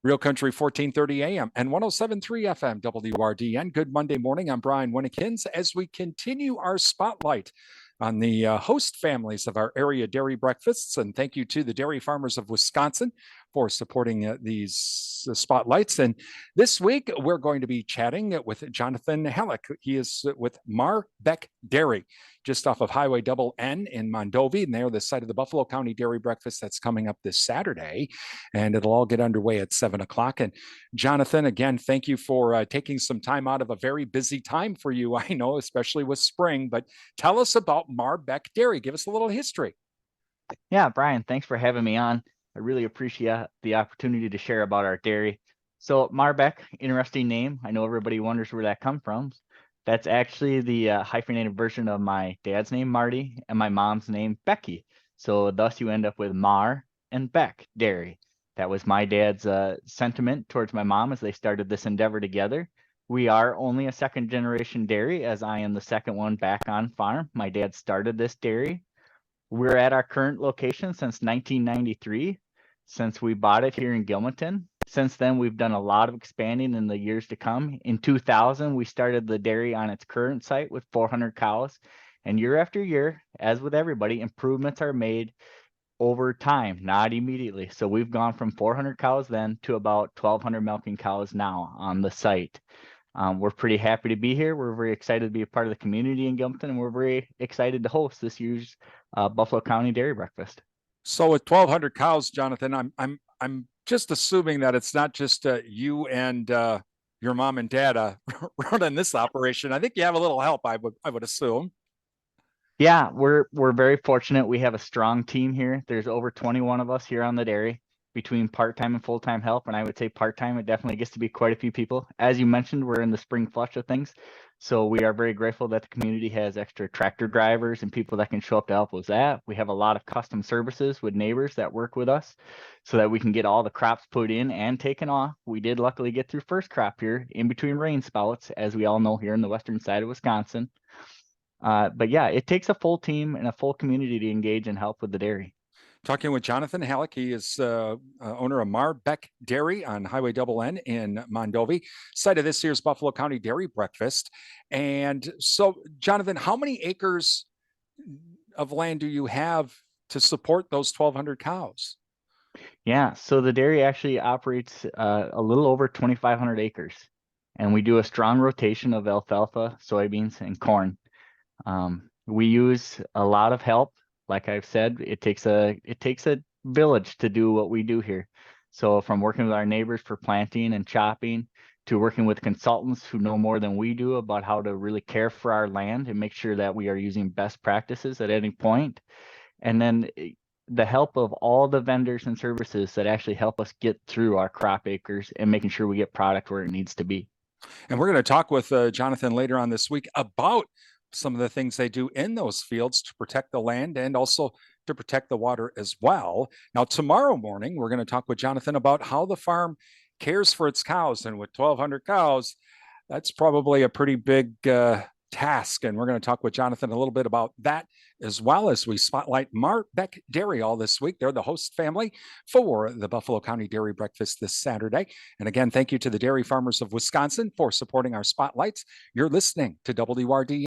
Real Country 1430 AM and 1073 FM WRDN. Good Monday morning. I'm Brian Winnikins as we continue our spotlight on the host families of our area dairy breakfasts. And thank you to the dairy farmers of Wisconsin for supporting these spotlights. And this week, we're going to be chatting with Jonathon Hallock. He is with Bec Dairy, just off of Highway Double N in Mondovi. And they're the site of the Buffalo County Dairy Breakfast that's coming up this Saturday. And it'll all get underway at 7 o'clock. And Jonathon, again, thank you for taking some time out of a very busy time for you, I know, especially with spring. But tell us about Bec Dairy. Give us a little history. Yeah, Brian, thanks for having me on. I really appreciate the opportunity to share about our dairy. So Bec, interesting name. I know everybody wonders where that comes from. That's actually the hyphenated version of my dad's name, Marty, and my mom's name, Becky. So thus you end up with Mar and Bec Dairy. That was my dad's sentiment towards my mom as they started this endeavor together. We are only a second generation dairy, as I am the second one back on farm. My dad started this dairy. We're at our current location since 1993, since we bought it here in Gilmanton. Since then, we've done a lot of expanding in the years to come. In 2000, we started the dairy on its current site with 400 cows. And year after year, as with everybody, improvements are made over time, not immediately. So we've gone from 400 cows then to about 1,200 milking cows now on the site. We're pretty happy to be here. We're very excited to be a part of the community in Gilmanton, and we're very excited to host this year's Buffalo County Dairy Breakfast. So with 1,200 cows, Jonathon, I'm just assuming that it's not just you and your mom and dad running this operation. I think you have a little help. I would assume. Yeah, we're very fortunate. We have a strong team here. There's over 21 of us here on the dairy between part-time and full-time help. And I would say part-time, it definitely gets to be quite a few people. As you mentioned, we're in the spring flush of things. So we are very grateful that the community has extra tractor drivers and people that can show up to help with that. We have a lot of custom services with neighbors that work with us so that we can get all the crops put in and taken off. We did luckily get through first crop here in between rain spouts, as we all know here in the western side of Wisconsin. But yeah, it takes a full team and a full community to engage and help with the dairy. Talking with Jonathon Hallock. He is owner of Bec Dairy on Highway Double N in Mondovi, site of this year's Buffalo County Dairy Breakfast. And so, Jonathon, how many acres of land do you have to support those 1,200 cows? Yeah, so the dairy actually operates a little over 2,500 acres. And we do a strong rotation of alfalfa, soybeans, and corn. We use a lot of help. Like I've said, it takes a village to do what we do here. So from working with our neighbors for planting and chopping to working with consultants who know more than we do about how to really care for our land and make sure that we are using best practices at any point. And then the help of all the vendors and services that actually help us get through our crop acres and making sure we get product where it needs to be. And we're going to talk with Jonathon later on this week about some of the things they do in those fields to protect the land and also to protect the water as well. Now, tomorrow morning, we're going to talk with Jonathon about how the farm cares for its cows. And with 1,200 cows, that's probably a pretty big task. And we're going to talk with Jonathon a little bit about that, as well as we spotlight Bec Dairy all this week. They're the host family for the Buffalo County Dairy Breakfast this Saturday. And again, thank you to the dairy farmers of Wisconsin for supporting our spotlights. You're listening to WRDN.